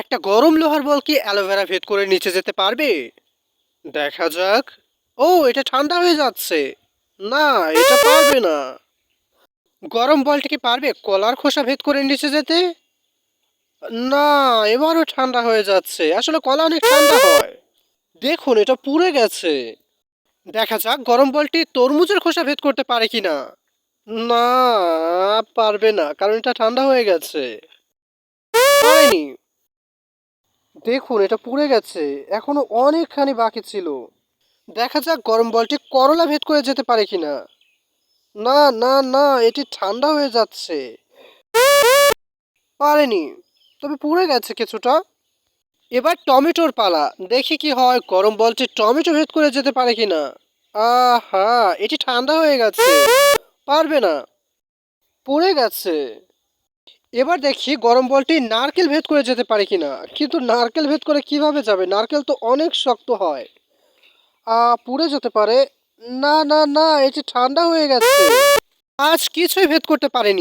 একটা গরম লোহার বল কি অ্যালোভেরা ভেদ করে নিচে যেতে পারবে? দেখা যাক। ও, এটা ঠান্ডা হয়ে যাচ্ছে। না, এটা পারবে না। গরম বলটি কি পারবে কলার খোসা ভেদ করে নিচে যেতে? না, এবারও ঠান্ডা হয়ে যাচ্ছে। আসলে কলা অনেক ঠান্ডা হয়। দেখুন, এটা পুড়ে গেছে। দেখা যাক গরম বলটি তরমুজের খোসা ভেদ করতে পারে কিনা। না, পারবে না, কারণ এটা ঠান্ডা হয়ে গেছে। পারেনি। দেখুন, এটা পুড়ে গেছে। এখনো অনেকখানি বাকি ছিল। দেখা যাক গরম বলটি করলা ভেদ করে যেতে পারে কিনা। না, না, না, এটি ঠান্ডা হয়ে যাচ্ছে। পারেনি। তবে পুড়ে গেছে কিছুটা। এবার টমেটোর পালা। দেখি কি হয়, গরম বলটি টমেটো ভেদ করে যেতে পারে কিনা। আহা, এটি ঠান্ডা হয়ে গেছে। পারবে না। পুড়ে গেছে। এবার দেখি গরম বলটি নারকেল ভেদ করে যেতে পারে কিনা। কিন্তু নারকেল ভেদ করে কিভাবে যাবে? নারকেল তো অনেক শক্ত হয়। পুড়ে যেতে পারে। না, না, না, এটি ঠান্ডা হয়ে গেছে। আজ কিছুই ভেদ করতে পারেনি।